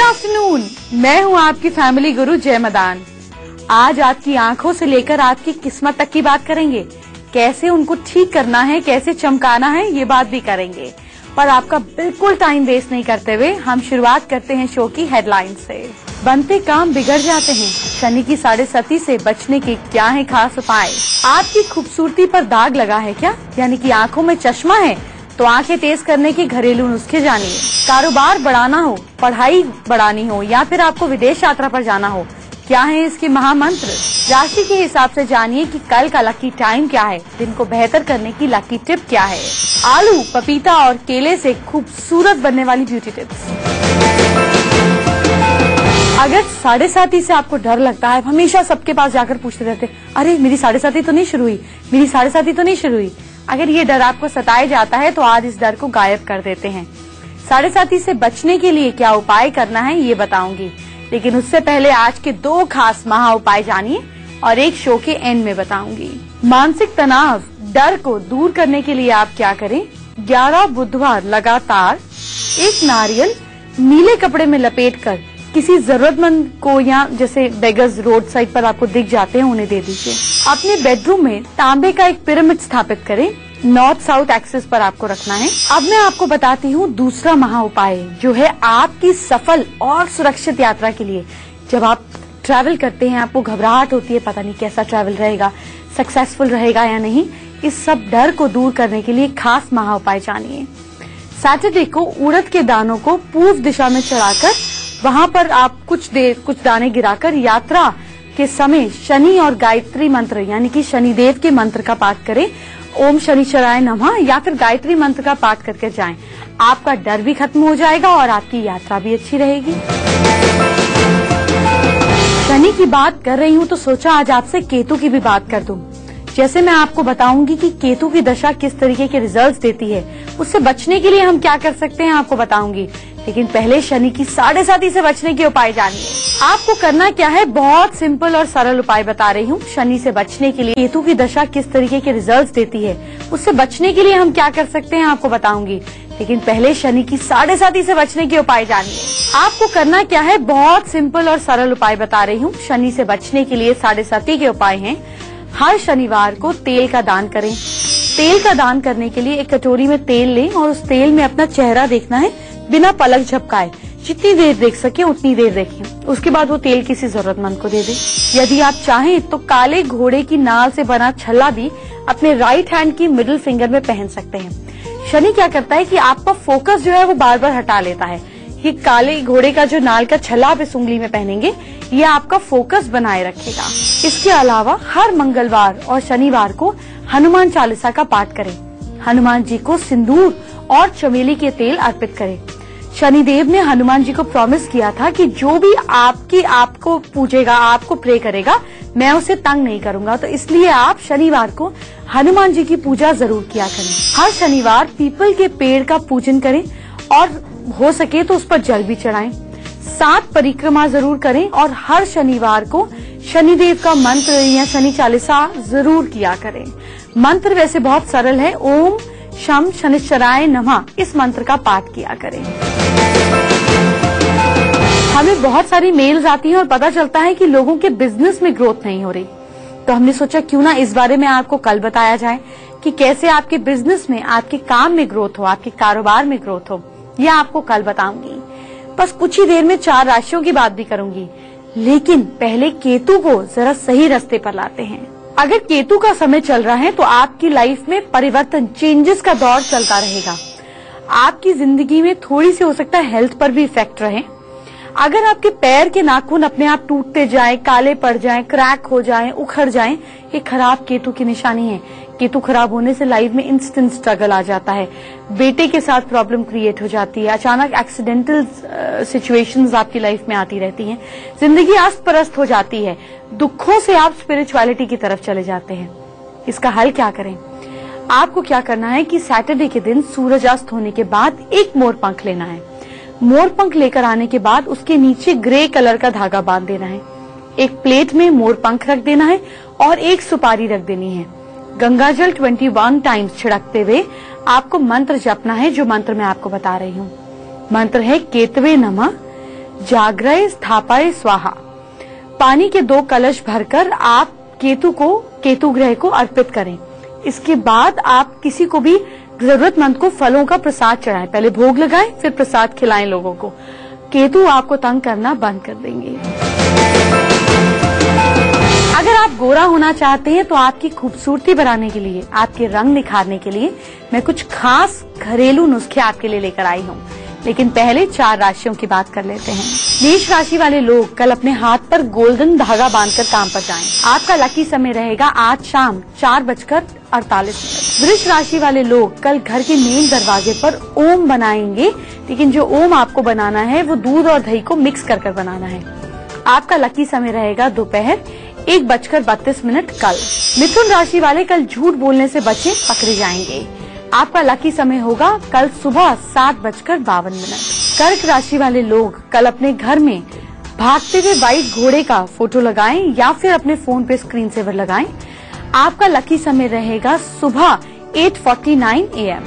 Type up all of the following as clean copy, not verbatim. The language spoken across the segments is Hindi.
आफ्टरनून, मैं हूँ आपकी फैमिली गुरु जय मदान। आज आपकी आंखों से लेकर आपकी किस्मत तक की बात करेंगे। कैसे उनको ठीक करना है, कैसे चमकाना है, ये बात भी करेंगे। पर आपका बिल्कुल टाइम वेस्ट नहीं करते हुए हम शुरुआत करते हैं शो की हेडलाइन से। बनते काम बिगड़ जाते हैं, शनि की 7.5 से बचने के क्या है खास उपाय। आपकी खूबसूरती पर दाग लगा है क्या, यानी कि आंखों में चश्मा है, तो आंखें तेज करने के घरेलू नुस्खे जानिए। कारोबार बढ़ाना हो, पढ़ाई बढ़ानी हो या फिर आपको विदेश यात्रा पर जाना हो, क्या है इसके महामंत्र। राशि के हिसाब से जानिए कि कल का लकी टाइम क्या है, दिन को बेहतर करने की लकी टिप क्या है। आलू, पपीता और केले से खूबसूरत बनने वाली ब्यूटी टिप्स। अगर 7.5 से आपको डर लगता है, हमेशा सबके पास जाकर पूछते रहते, अरे मेरी 7.5 तो नहीं शुरू हुई, मेरी 7.5 तो नहीं शुरू हुई। अगर ये डर आपको सताए जाता है तो आज इस डर को गायब कर देते हैं। 7.5 से बचने के लिए क्या उपाय करना है ये बताऊंगी, लेकिन उससे पहले आज के 2 खास महा उपाय जानिए और एक शो के एंड में बताऊंगी। मानसिक तनाव, डर को दूर करने के लिए आप क्या करें। 11 बुधवार लगातार एक नारियल नीले कपड़े में लपेटकर किसी जरूरतमंद को, या जैसे बेगर्स रोड साइड पर आपको दिख जाते हैं, उन्हें दे दीजिए। अपने बेडरूम में तांबे का एक पिरामिड स्थापित करें, नॉर्थ साउथ एक्सिस पर आपको रखना है। अब मैं आपको बताती हूँ दूसरा महा उपाय, जो है आपकी सफल और सुरक्षित यात्रा के लिए। जब आप ट्रैवल करते हैं, आपको घबराहट होती है, पता नहीं कैसा ट्रैवल रहेगा, सक्सेसफुल रहेगा या नहीं। इस सब डर को दूर करने के लिए खास महा उपाय जानिए। सैटरडे को उड़द के दानों को पूर्व दिशा में चढ़ाकर वहां पर आप कुछ दाने गिराकर यात्रा के समय शनि और गायत्री मंत्र, यानी कि शनिदेव के मंत्र का पाठ करें। ओम शनिश्चराय नमः या फिर गायत्री मंत्र का पाठ करके जाएं। आपका डर भी खत्म हो जाएगा और आपकी यात्रा भी अच्छी रहेगी। शनि की बात कर रही हूँ तो सोचा आज आपसे केतु की भी बात कर दूं। जैसे मैं आपको बताऊंगी कि केतु की दशा किस तरीके के रिजल्ट्स देती है, उससे बचने के लिए हम क्या कर सकते हैं आपको बताऊंगी। लेकिन पहले शनि की 7.5 से बचने के उपाय जानिए। आपको करना क्या है, बहुत सिंपल और सरल उपाय बता रही हूँ शनि से बचने के लिए। केतु की दशा किस तरीके के रिजल्ट्स देती है, उससे बचने के लिए हम क्या कर सकते हैं आपको बताऊंगी। लेकिन पहले शनि की 7.5 से बचने के उपाय जानिए। आपको करना क्या है, बहुत सिंपल और सरल उपाय बता रही हूँ शनि से बचने के लिए। 7.5 के उपाय हैं, हर शनिवार को तेल का दान करें। तेल का दान करने के लिए एक कटोरी में तेल लें और उस तेल में अपना चेहरा देखना है, बिना पलक झपकाए। जितनी देर देख सके उतनी देर देखें। उसके बाद वो तेल किसी जरूरतमंद को दे दें। यदि आप चाहें तो काले घोड़े की नाल से बना छल्ला भी अपने राइट हैंड की मिडिल फिंगर में पहन सकते हैं। शनि क्या करता है कि आपका फोकस जो है वो बार बार हटा लेता है। ये काले घोड़े का जो नाल का छल्ला आप इस उंगली में पहनेंगे, ये आपका फोकस बनाए रखेगा। इसके अलावा हर मंगलवार और शनिवार को हनुमान चालीसा का पाठ करें। हनुमान जी को सिंदूर और चमेली के तेल अर्पित करें। शनिदेव ने हनुमान जी को प्रॉमिस किया था कि जो भी आपको पूजेगा, आपको प्रे करेगा, मैं उसे तंग नहीं करूंगा। तो इसलिए आप शनिवार को हनुमान जी की पूजा जरूर किया करें। हर शनिवार पीपल के पेड़ का पूजन करें और हो सके तो उस पर जल भी चढ़ाएं। 7 परिक्रमा जरूर करें और हर शनिवार को शनिदेव का मंत्र या शनि चालीसा जरूर किया करें। मंत्र वैसे बहुत सरल है, ओम शम शनिश्चराय नमः, इस मंत्र का पाठ किया करें। हमें बहुत सारी मेल्स आती हैं और पता चलता है कि लोगों के बिजनेस में ग्रोथ नहीं हो रही, तो हमने सोचा क्यों ना इस बारे में आपको कल बताया जाए कि कैसे आपके बिजनेस में, आपके काम में ग्रोथ हो, आपके कारोबार में ग्रोथ हो। यह आपको कल बताऊंगी। बस कुछ ही देर में 4 राशियों की बात भी करूंगी, लेकिन पहले केतु को जरा सही रास्ते पर लाते हैं। अगर केतु का समय चल रहा है तो आपकी लाइफ में परिवर्तन, चेंजेस का दौर चलता रहेगा। आपकी जिंदगी में थोड़ी सी हो सकता है हेल्थ पर भी इफेक्ट रहे। अगर आपके पैर के नाखून अपने आप टूटते जाएं, काले पड़ जाएं, क्रैक हो जाएं, उखड़ जाएं, ये खराब केतु की निशानी है। केतु खराब होने से लाइफ में इंस्टेंट स्ट्रगल आ जाता है, बेटे के साथ प्रॉब्लम क्रिएट हो जाती है, अचानक एक्सीडेंटल सिचुएशंस आपकी लाइफ में आती रहती हैं, जिंदगी अस्त परस्त हो जाती है, दुखों से आप स्पिरिचुअलिटी की तरफ चले जाते हैं। इसका हल क्या करें? आपको क्या करना है कि सैटरडे के दिन सूरजास्त होने के बाद एक मोर पंख लेना है। मोर पंख लेकर आने के बाद उसके नीचे ग्रे कलर का धागा बांध देना है। एक प्लेट में मोर पंख रख देना है और एक सुपारी रख देनी है। गंगाजल 21 टाइम्स छिड़कते हुए आपको मंत्र जपना है, जो मंत्र मैं आपको बता रही हूँ। मंत्र है केतवे नमः, जागृय स्थापय स्वाहा। पानी के 2 कलश भरकर आप केतु ग्रह को अर्पित करें। इसके बाद आप किसी को भी जरूरतमंद को फलों का प्रसाद चढ़ाएं। पहले भोग लगाएं, फिर प्रसाद खिलाएं लोगों को। केतु आपको तंग करना बंद कर देंगे। अगर आप गोरा होना चाहते हैं तो आपकी खूबसूरती बढ़ाने के लिए, आपके रंग निखारने के लिए मैं कुछ खास घरेलू नुस्खे आपके लिए लेकर आई हूँ। लेकिन पहले 4 राशियों की बात कर लेते हैं। मेष राशि वाले लोग कल अपने हाथ पर गोल्डन धागा बांधकर काम पर जाएं। आपका लकी समय रहेगा आज शाम 4:48। वृष राशि वाले लोग कल घर के मेन दरवाजे पर ओम बनाएंगे, लेकिन जो ओम आपको बनाना है वो दूध और दही को मिक्स कर बनाना है। आपका लकी समय रहेगा दोपहर 1:32 कल। मिथुन राशि वाले कल झूठ बोलने से बचे, पकड़े जाएंगे। आपका लकी समय होगा कल सुबह 7:52। कर्क राशि वाले लोग कल अपने घर में भागते हुए व्हाइट घोड़े का फोटो लगाएं या फिर अपने फोन पे स्क्रीन सेवर लगाएं। आपका लकी समय रहेगा सुबह 8:49 AM।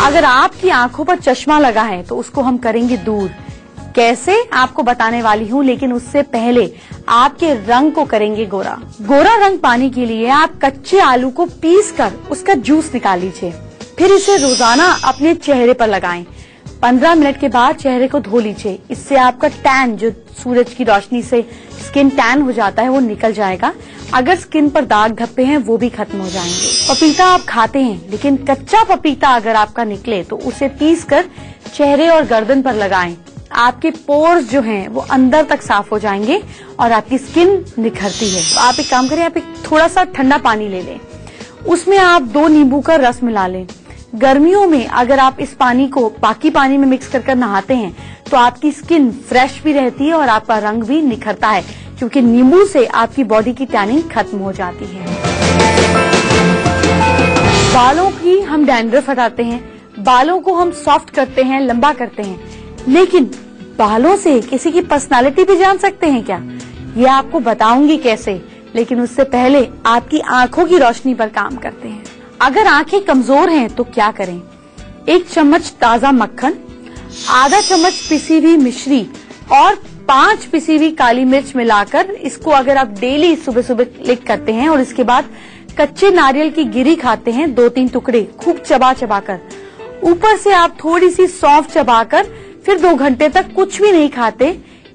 अगर आपकी आंखों पर चश्मा लगा है तो उसको हम करेंगे दूर। कैसे, आपको बताने वाली हूँ, लेकिन उससे पहले आपके रंग को करेंगे गोरा। गोरा रंग पाने के लिए आप कच्चे आलू को पीसकर उसका जूस निकाल लीजिए, फिर इसे रोजाना अपने चेहरे पर लगाएं। 15 मिनट के बाद चेहरे को धो लीजिए। इससे आपका टैन, जो सूरज की रोशनी से स्किन टैन हो जाता है, वो निकल जाएगा। अगर स्किन पर दाग धब्बे हैं वो भी खत्म हो जाएंगे। पपीता आप खाते हैं, लेकिन कच्चा पपीता अगर आपका निकले तो उसे पीसकर चेहरे और गर्दन पर लगाएं। आपके पोर्स जो हैं वो अंदर तक साफ हो जाएंगे और आपकी स्किन निखरती है। तो आप एक काम करें, आप एक थोड़ा सा ठंडा पानी ले लें, उसमें आप 2 नींबू का रस मिला लें। गर्मियों में अगर आप इस पानी को बाकी पानी में मिक्स कर नहाते हैं तो आपकी स्किन फ्रेश भी रहती है और आपका रंग भी निखरता है, क्योंकि नींबू से आपकी बॉडी की टैनिंग खत्म हो जाती है। बालों की हम डैंड्रफ हटाते हैं, बालों को हम सॉफ्ट करते हैं, लंबा करते हैं, लेकिन बालों से किसी की पर्सनालिटी भी जान सकते हैं क्या? ये आपको बताऊंगी कैसे, लेकिन उससे पहले आपकी आंखों की रोशनी पर काम करते हैं। अगर आंखें कमजोर हैं तो क्या करें? 1 चम्मच ताजा मक्खन, आधा चम्मच पिसी हुई मिश्री और 5 पिसी हुई काली मिर्च मिलाकर, इसको अगर आप डेली सुबह सुबह लिक करते हैं और इसके बाद कच्चे नारियल की गिरी खाते हैं 2-3 टुकड़े, खूब चबा कर, ऊपर से आप थोड़ी सी सौंफ चबाकर फिर 2 घंटे तक कुछ भी नहीं खाते,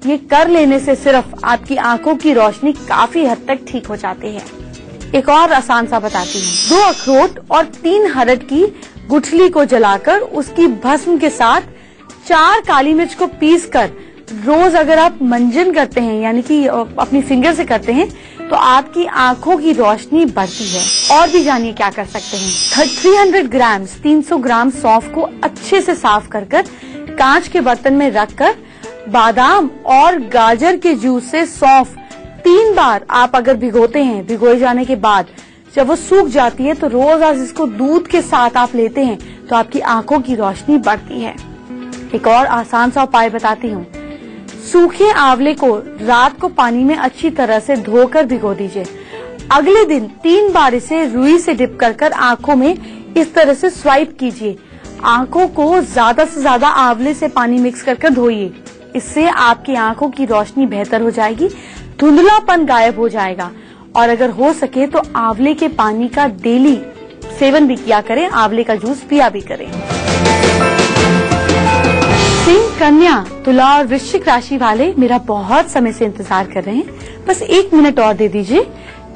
ये कर लेने से सिर्फ आपकी आंखों की रोशनी काफी हद तक ठीक हो जाती है। एक और आसान सा बताती हूँ। 2 अखरोट और 3 हरड़ की गुठली को जलाकर उसकी भस्म के साथ 4 काली मिर्च को पीसकर रोज अगर आप मंजन करते हैं, यानी कि अपनी फिंगर से करते हैं, तो आपकी आंखों की रोशनी बढ़ती है। और भी जानिए क्या कर सकते हैं। 300 ग्राम सौंफ को अच्छे से साफ कर कांच के बर्तन में रखकर बादाम और गाजर के जूस से सौंफ 3 बार आप अगर भिगोते हैं, भिगोए जाने के बाद जब वो सूख जाती है तो रोज आज इसको दूध के साथ आप लेते हैं तो आपकी आंखों की रोशनी बढ़ती है। एक और आसान सा उपाय बताती हूँ। सूखे आंवले को रात को पानी में अच्छी तरह से धोकर भिगो दीजिए। अगले दिन 3 बार इसे रुई से डिप कर आंखों में इस तरह से स्वाइप कीजिए। आंखों को ज्यादा से ज्यादा आंवले से पानी मिक्स कर धोइए। इससे आपकी आंखों की रोशनी बेहतर हो जाएगी, धुंधलापन गायब हो जाएगा। और अगर हो सके तो आंवले के पानी का डेली सेवन भी किया करें, आंवले का जूस पिया भी करें। सिंह, कन्या, तुला और वृश्चिक राशि वाले मेरा बहुत समय से इंतजार कर रहे हैं, बस 1 मिनट और दे दीजिए।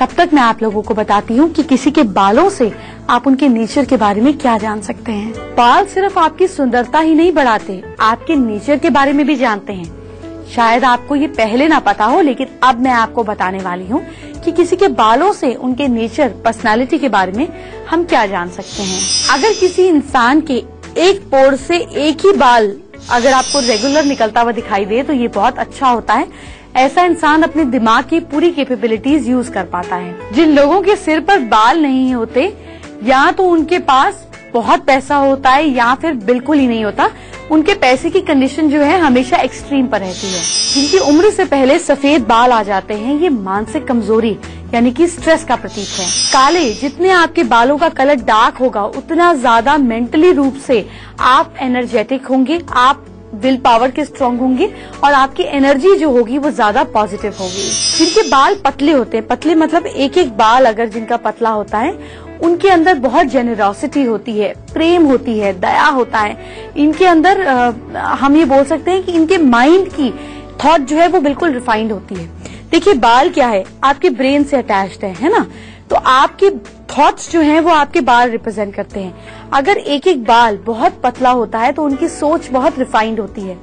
तब तक मैं आप लोगों को बताती हूँ कि किसी के बालों से आप उनके नेचर के बारे में क्या जान सकते हैं। बाल सिर्फ आपकी सुंदरता ही नहीं बढ़ाते, आपके नेचर के बारे में भी जानते हैं। शायद आपको ये पहले ना पता हो, लेकिन अब मैं आपको बताने वाली हूँ कि किसी के बालों से उनके नेचर, पर्सनालिटी के बारे में हम क्या जान सकते हैं। अगर किसी इंसान के एक पोर से एक ही बाल अगर आपको रेगुलर निकलता हुआ दिखाई दे तो ये बहुत अच्छा होता है। ऐसा इंसान अपने दिमाग की पूरी कैपेबिलिटीज यूज कर पाता है। जिन लोगों के सिर पर बाल नहीं होते, या तो उनके पास बहुत पैसा होता है या फिर बिल्कुल ही नहीं होता, उनके पैसे की कंडीशन जो है हमेशा एक्सट्रीम पर रहती है। जिनकी उम्र से पहले सफेद बाल आ जाते हैं, ये मानसिक कमजोरी यानी कि स्ट्रेस का प्रतीक है। काले, जितने आपके बालों का कलर डार्क होगा उतना ज्यादा मेंटली रूप से आप एनर्जेटिक होंगे, आप विल पावर के स्ट्रांग होंगे और आपकी एनर्जी जो होगी वो ज्यादा पॉजिटिव होगी। जिनके बाल पतले होते हैं, पतले मतलब एक एक बाल अगर जिनका पतला होता है, उनके अंदर बहुत जेनरोसिटी होती है, प्रेम होती है, दया होता है। इनके अंदर हम ये बोल सकते हैं कि इनके माइंड की थॉट जो है वो बिल्कुल रिफाइंड होती है। देखिए बाल क्या है, आपके ब्रेन से अटैच्ड है ना, तो आपके थॉट्स जो हैं वो आपके बाल रिप्रेजेंट करते हैं। अगर एक एक बाल बहुत पतला होता है तो उनकी सोच बहुत रिफाइंड होती है।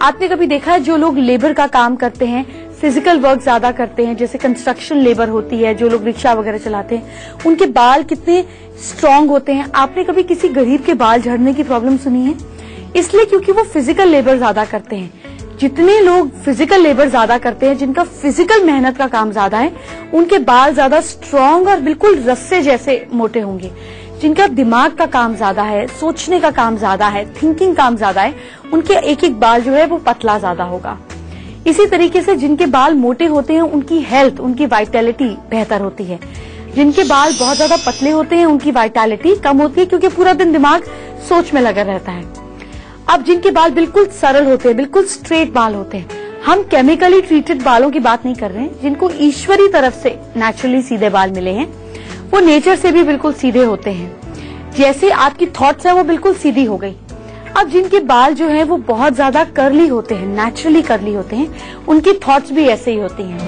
आपने कभी देखा है जो लोग लेबर का काम करते हैं, फिजिकल वर्क ज्यादा करते हैं, जैसे कंस्ट्रक्शन लेबर होती है, जो लोग रिक्शा वगैरह चलाते हैं, उनके बाल कितने स्ट्रांग होते हैं। आपने कभी किसी गरीब के बाल झड़ने की प्रॉब्लम सुनी है? इसलिए क्योंकि वो फिजिकल लेबर ज्यादा करते हैं। जितने लोग फिजिकल लेबर ज्यादा करते हैं, जिनका फिजिकल मेहनत का काम ज्यादा है, उनके बाल ज्यादा स्ट्रांग और बिल्कुल रस्से जैसे मोटे होंगे। जिनका दिमाग का काम ज्यादा है, सोचने का काम ज्यादा है, थिंकिंग काम ज्यादा है, उनके एक एक बाल जो है वो पतला ज्यादा होगा। इसी तरीके से जिनके बाल मोटे होते हैं उनकी हेल्थ, उनकी वाइटैलिटी बेहतर होती है। जिनके बाल बहुत ज्यादा पतले होते हैं उनकी वाइटैलिटी कम होती है, क्योंकि पूरा दिन दिमाग सोच में लगा रहता है। अब जिनके बाल बिल्कुल सरल होते हैं, बिल्कुल स्ट्रेट बाल होते हैं, हम केमिकली ट्रीटेड बालों की बात नहीं कर रहे हैं, जिनको ईश्वरी तरफ से नेचुरली सीधे बाल मिले हैं, वो नेचर से भी बिल्कुल सीधे होते हैं। जैसे आपकी थॉट्स है वो बिल्कुल सीधी हो गई। अब जिनके बाल जो है वो बहुत ज्यादा कर्ली होते हैं, नेचुरली कर्ली होते हैं, उनकी थॉट्स भी ऐसे ही होती हैं।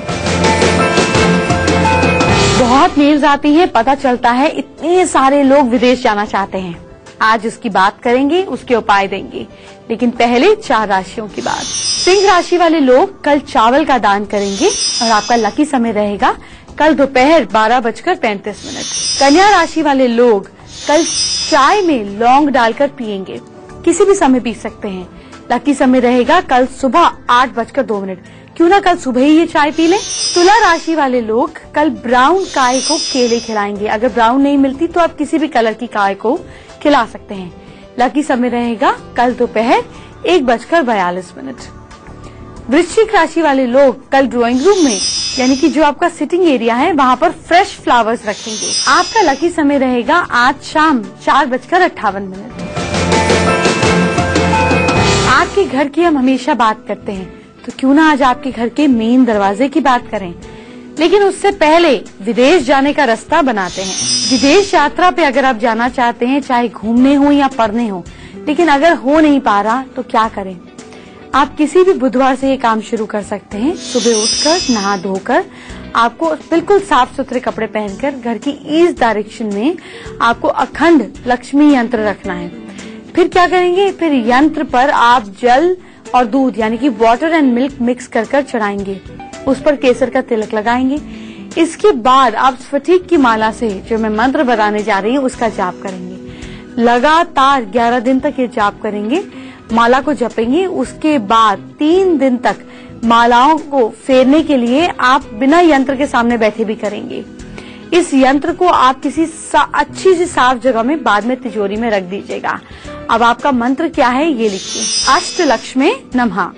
बहुत मेल्स आती हैं, पता चलता है इतने सारे लोग विदेश जाना चाहते हैं। आज उसकी बात करेंगे, उसके उपाय देंगे, लेकिन पहले 4 राशियों की बात। सिंह राशि वाले लोग कल चावल का दान करेंगे और आपका लकी समय रहेगा कल दोपहर 12:35। कन्या राशि वाले लोग कल चाय में लौंग डालकर पिएंगे, किसी भी समय पी सकते हैं। लकी समय रहेगा कल सुबह 8:02। क्यों ना कल सुबह ही ये चाय पी लें। तुला राशि वाले लोग कल ब्राउन गाय को केले खिलाएंगे। अगर ब्राउन नहीं मिलती तो आप किसी भी कलर की गाय को खिला सकते हैं। लकी समय रहेगा कल दोपहर 1:42। वृश्चिक राशि वाले लोग कल ड्राइंग रूम में, यानी कि जो आपका सिटिंग एरिया है, वहाँ पर फ्रेश फ्लावर्स रखेंगे। आपका लकी समय रहेगा आज शाम 4:58। आपके घर की हम हमेशा बात करते हैं, तो क्यों ना आज आपके घर के मेन दरवाजे की बात करें। लेकिन उससे पहले विदेश जाने का रास्ता बनाते हैं। विदेश यात्रा पे अगर आप जाना चाहते हैं, चाहे घूमने हो या पढ़ने हो, लेकिन अगर हो नहीं पा रहा तो क्या करें। आप किसी भी बुधवार से ये काम शुरू कर सकते हैं। सुबह उठकर नहा धोकर आपको बिल्कुल साफ सुथरे कपड़े पहनकर घर की ईस्ट डायरेक्शन में आपको अखंड लक्ष्मी यंत्र रखना है। फिर क्या करेंगे, फिर यंत्र पर आप जल और दूध यानी कि वाटर एंड मिल्क मिक्स कर चढ़ाएंगे। उस पर केसर का तिलक लगाएंगे। इसके बाद आप स्फटिक की माला से जो मैं मंत्र बताने जा रही हूँ उसका जाप करेंगे। लगातार 11 दिन तक ये जाप करेंगे, माला को जपेंगे। उसके बाद 3 दिन तक मालाओं को फेरने के लिए आप बिना यंत्र के सामने बैठे भी करेंगे। इस यंत्र को आप किसी अच्छी सी साफ जगह में बाद में तिजोरी में रख दीजिएगा। अब आपका मंत्र क्या है ये लिखिए, अष्टलक्ष्मी नमः।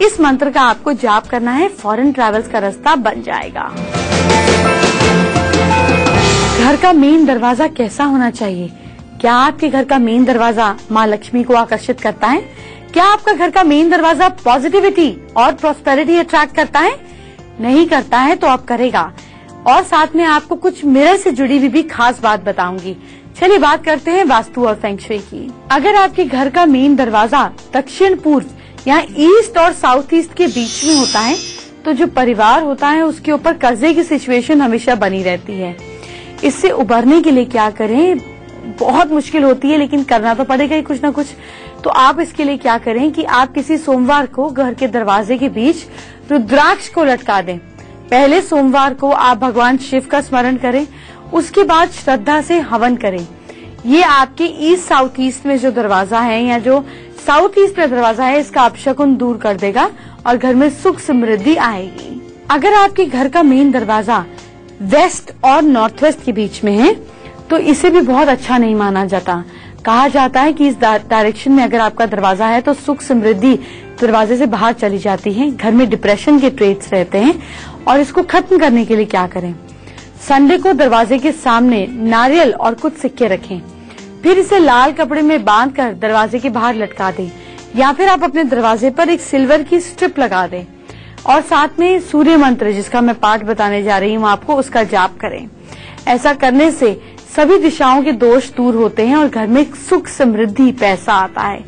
इस मंत्र का आपको जाप करना है, फॉरेन ट्रैवल्स का रास्ता बन जाएगा। घर का मेन दरवाजा कैसा होना चाहिए? क्या आपके घर का मेन दरवाजा माँ लक्ष्मी को आकर्षित करता है? क्या आपका घर का मेन दरवाजा पॉजिटिविटी और प्रॉस्पेरिटी अट्रैक्ट करता है? नहीं करता है तो अब करेगा। और साथ में आपको कुछ मिरर से जुड़ी हुई भी खास बात बताऊंगी। चलिए बात करते हैं वास्तु और फेंग शुई की। अगर आपके घर का मेन दरवाजा दक्षिण पूर्व या ईस्ट और साउथ ईस्ट के बीच में होता है तो जो परिवार होता है उसके ऊपर कर्जे की सिचुएशन हमेशा बनी रहती है। इससे उबरने के लिए क्या करें? बहुत मुश्किल होती है, लेकिन करना तो पड़ेगा ही कुछ ना कुछ। तो आप इसके लिए क्या करें कि आप किसी सोमवार को घर के दरवाजे के बीच रुद्राक्ष को लटका दें। पहले सोमवार को आप भगवान शिव का स्मरण करें, उसके बाद श्रद्धा से हवन करें। ये आपके ईस्ट साउथ ईस्ट में जो दरवाजा है या जो साउथ ईस्ट में दरवाजा है, इसका अपशकुन दूर कर देगा और घर में सुख समृद्धि आएगी। अगर आपके घर का मेन दरवाजा वेस्ट और नॉर्थ वेस्ट के बीच में है तो इसे भी बहुत अच्छा नहीं माना जाता। कहा जाता है कि इस डायरेक्शन में अगर आपका दरवाजा है तो सुख समृद्धि दरवाजे से बाहर चली जाती है, घर में डिप्रेशन के ट्रेट्स रहते हैं। और इसको खत्म करने के लिए क्या करें? संडे को दरवाजे के सामने नारियल और कुछ सिक्के रखें, फिर इसे लाल कपड़े में बांधकर दरवाजे के बाहर लटका दें। या फिर आप अपने दरवाजे पर एक सिल्वर की स्ट्रिप लगा दें और साथ में सूर्य मंत्र, जिसका मैं पाठ बताने जा रही हूँ आपको, उसका जाप करें। ऐसा करने से सभी दिशाओं के दोष दूर होते हैं और घर में सुख, समृद्धि, पैसा आता है।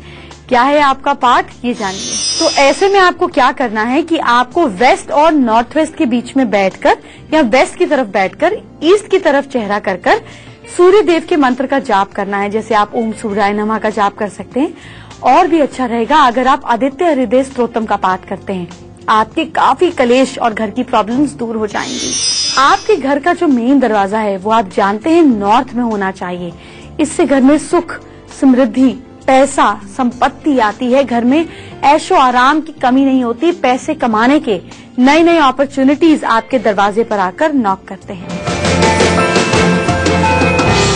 क्या है आपका पाठ, ये जानिए। तो ऐसे में आपको क्या करना है कि आपको वेस्ट और नॉर्थ वेस्ट के बीच में बैठकर या वेस्ट की तरफ बैठकर ईस्ट की तरफ चेहरा कर सूर्य देव के मंत्र का जाप करना है। जैसे आप ओम सूर्याय नमः का जाप कर सकते हैं। और भी अच्छा रहेगा अगर आप आदित्य हृदय स्तोत्रम का पाठ करते हैं। आपके काफी कलेश और घर की प्रॉब्लम्स दूर हो जाएंगी। आपके घर का जो मेन दरवाजा है वो आप जानते हैं नॉर्थ में होना चाहिए। इससे घर में सुख, समृद्धि, पैसा, संपत्ति आती है। घर में ऐशो आराम की कमी नहीं होती। पैसे कमाने के नई नई अपॉर्चुनिटीज आपके दरवाजे पर आकर नॉक करते हैं।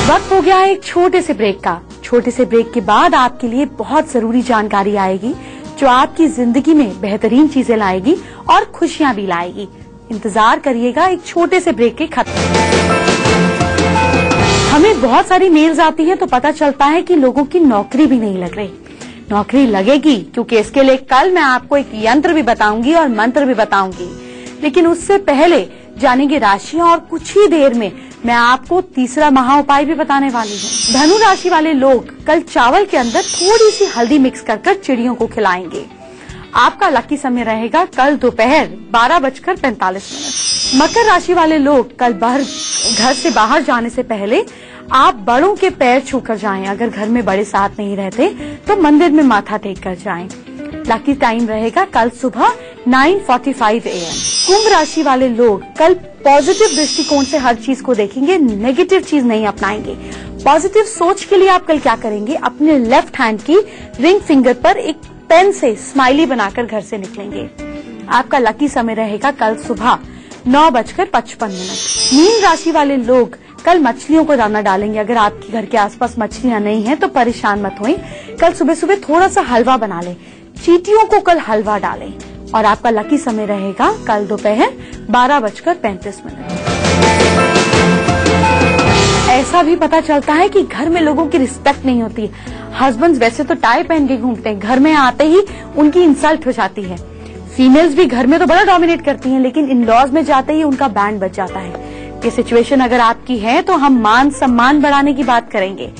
वक्त हो गया है एक छोटे से ब्रेक का। छोटे से ब्रेक के बाद आपके लिए बहुत जरूरी जानकारी आएगी जो आपकी जिंदगी में बेहतरीन चीजें लाएगी और खुशियां भी लाएगी। इंतजार करिएगा एक छोटे से ब्रेक के खत्म। हमें बहुत सारी मेल्स आती हैं तो पता चलता है कि लोगों की नौकरी भी नहीं लग रही। नौकरी लगेगी, क्योंकि इसके लिए कल मैं आपको एक यंत्र भी बताऊंगी और मंत्र भी बताऊंगी। लेकिन उससे पहले जानेंगे राशियां और कुछ ही देर में मैं आपको तीसरा महा उपाय भी बताने वाली हूँ। धनु राशि वाले लोग कल चावल के अंदर थोड़ी सी हल्दी मिक्स कर चिड़ियों को खिलाएंगे। आपका लकी समय रहेगा कल दोपहर 12:45। मकर राशि वाले लोग कल घर से बाहर जाने से पहले आप बड़ों के पैर छूकर जाएं। अगर घर में बड़े साथ नहीं रहते तो मंदिर में माथा टेक कर जाएं। लकी टाइम रहेगा कल सुबह 9:45 AM। कुंभ राशि वाले लोग कल पॉजिटिव दृष्टिकोण से हर चीज को देखेंगे, नेगेटिव चीज नहीं अपनाएंगे। पॉजिटिव सोच के लिए आप कल क्या करेंगे, अपने लेफ्ट हैंड की रिंग फिंगर पर एक पेन से स्माइली बनाकर घर से निकलेंगे। आपका लकी समय रहेगा कल सुबह 9:55। मीन राशि वाले लोग कल मछलियों को दाना डालेंगे। अगर आपके घर के आसपास मछलियां नहीं है तो परेशान मत होएं। कल सुबह सुबह थोड़ा सा हलवा बना लें। चींटियों को कल हलवा डालें। और आपका लकी समय रहेगा कल दोपहर 12:35। ऐसा भी पता चलता है कि घर में लोगों की रिस्पेक्ट नहीं होती। हस्बैंड्स वैसे तो टाई पहन के घूमते हैं, घर में आते ही उनकी इंसल्ट हो जाती है। फीमेल्स भी घर में तो बड़ा डोमिनेट करती हैं, लेकिन इन लॉज में जाते ही उनका बैंड बज जाता है। ये सिचुएशन अगर आपकी है तो हम मान सम्मान बढ़ाने की बात करेंगे,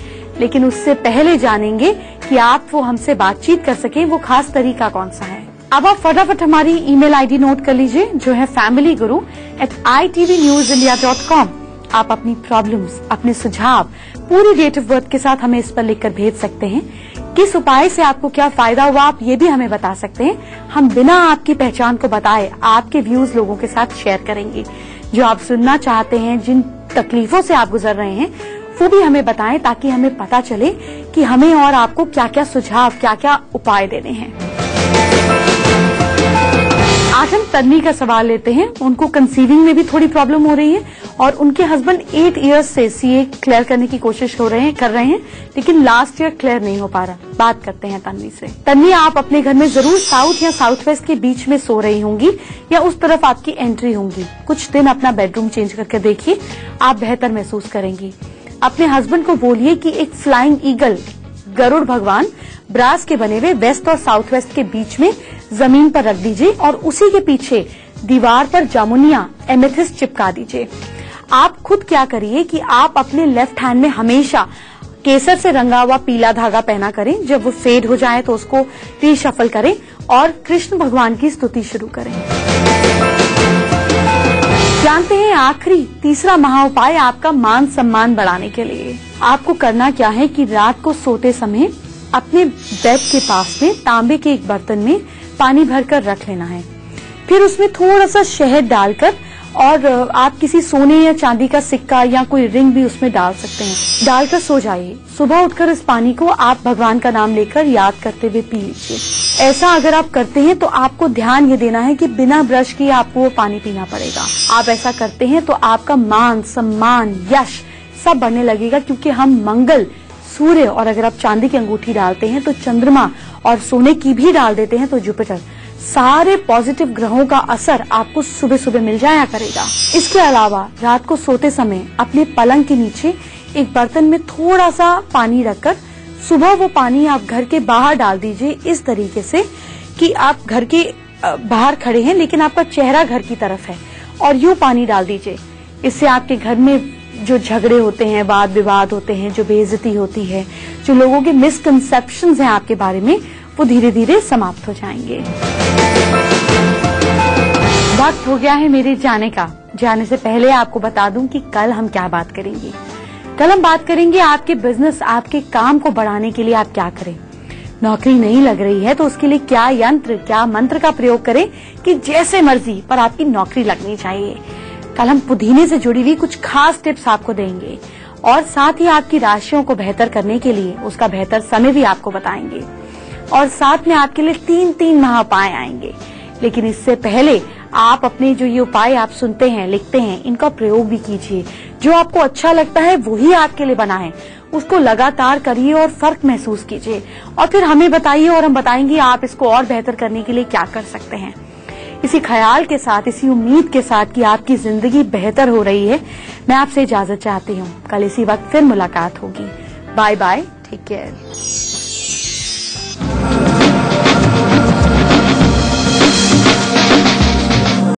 लेकिन उससे पहले जानेंगे कि आप वो हमसे बातचीत कर सके वो खास तरीका कौन सा है। अब आप फटाफट हमारी ईमेल आईडी नोट कर लीजिए जो है familyguru@itvnewsindia.com। आप अपनी प्रॉब्लम्स, अपने सुझाव पूरी डेट ऑफ बर्थ के साथ हमें इस पर लिखकर भेज सकते हैं। किस उपाय से आपको क्या फायदा हुआ आप ये भी हमें बता सकते हैं। हम बिना आपकी पहचान को बताए आपके व्यूज लोगों के साथ शेयर करेंगे। जो आप सुनना चाहते हैं, जिन तकलीफों से आप गुजर रहे हैं, वो भी हमें बताएं ताकि हमें पता चले कि हमें और आपको क्या क्या सुझाव, क्या क्या उपाय देने हैं। आज हम तन्वी का सवाल लेते हैं। उनको कंसीविंग में भी थोड़ी प्रॉब्लम हो रही है और उनके हस्बैंड 8 इयर्स से सीए क्लियर करने की कोशिश कर रहे हैं, लेकिन लास्ट ईयर क्लियर नहीं हो पा रहा। बात करते हैं तन्वी से। तन्वी, आप अपने घर में जरूर साउथ या साउथ वेस्ट के बीच में सो रही होंगी या उस तरफ आपकी एंट्री होंगी। कुछ दिन अपना बेडरूम चेंज करके देखिए, आप बेहतर महसूस करेंगी। अपने हस्बैंड को बोलिए कि एक फ्लाइंग ईगल, गरुड़ भगवान ब्रास के बने हुए वेस्ट और साउथ वेस्ट के बीच में जमीन पर रख दीजिए और उसी के पीछे दीवार पर जामुनिया, एमेथिस्ट चिपका दीजिए। आप खुद क्या करिए कि आप अपने लेफ्ट हैंड में हमेशा केसर से रंगा हुआ पीला धागा पहना करें। जब वो फेड हो जाए तो उसको रीशफल करें और कृष्ण भगवान की स्तुति शुरू करें। जानते हैं आखिरी तीसरा महा उपाय आपका मान सम्मान बढ़ाने के लिए। आपको करना क्या है कि रात को सोते समय अपने बेड के पास में तांबे के एक बर्तन में पानी भरकर रख लेना है। फिर उसमें थोड़ा सा शहद डालकर और आप किसी सोने या चांदी का सिक्का या कोई रिंग भी उसमें डाल सकते हैं। डालकर सो जाइए। सुबह उठकर इस पानी को आप भगवान का नाम लेकर याद करते हुए पी लीजिए। ऐसा अगर आप करते हैं तो आपको ध्यान ये देना है कि बिना ब्रश किए आपको वो पानी पीना पड़ेगा। आप ऐसा करते हैं तो आपका मान सम्मान, यश सब बढ़ने लगेगा, क्योंकि हम मंगल, सूर्य और अगर आप चांदी की अंगूठी डालते हैं तो चंद्रमा और सोने की भी डाल देते हैं तो जुपिटर, सारे पॉजिटिव ग्रहों का असर आपको सुबह सुबह मिल जाया करेगा। इसके अलावा रात को सोते समय अपने पलंग के नीचे एक बर्तन में थोड़ा सा पानी रखकर सुबह वो पानी आप घर के बाहर डाल दीजिए, इस तरीके से कि आप घर के बाहर खड़े हैं लेकिन आपका चेहरा घर की तरफ है, और यूं पानी डाल दीजिए। इससे आपके घर में जो झगड़े होते हैं, वाद विवाद होते हैं, जो बेइज्जती होती है, जो लोगों के मिसकंसेप्शंस हैं आपके बारे में, वो धीरे धीरे समाप्त हो जाएंगे। वक्त हो गया है मेरे जाने का। जाने से पहले आपको बता दूं कि कल हम क्या बात करेंगे। कल हम बात करेंगे आपके बिजनेस, आपके काम को बढ़ाने के लिए आप क्या करें। नौकरी नहीं लग रही है तो उसके लिए क्या यंत्र, क्या मंत्र का प्रयोग करें कि जैसे मर्जी पर आपकी नौकरी लगनी चाहिए। कल हम पुदीने से जुड़ी हुई कुछ खास टिप्स आपको देंगे, और साथ ही आपकी राशियों को बेहतर करने के लिए उसका बेहतर समय भी आपको बताएंगे, और साथ में आपके लिए 3 महाउपाय आएंगे। लेकिन इससे पहले आप अपने जो ये उपाय आप सुनते हैं, लिखते हैं, इनका प्रयोग भी कीजिए। जो आपको अच्छा लगता है वही आपके लिए बना है, उसको लगातार करिए और फर्क महसूस कीजिए, और फिर हमें बताइए और हम बताएंगे आप इसको और बेहतर करने के लिए क्या कर सकते हैं। इसी ख्याल के साथ, इसी उम्मीद के साथ कि आपकी जिंदगी बेहतर हो रही है, मैं आपसे इजाजत चाहती हूँ। कल इसी वक्त फिर मुलाकात होगी। Bye bye, take care.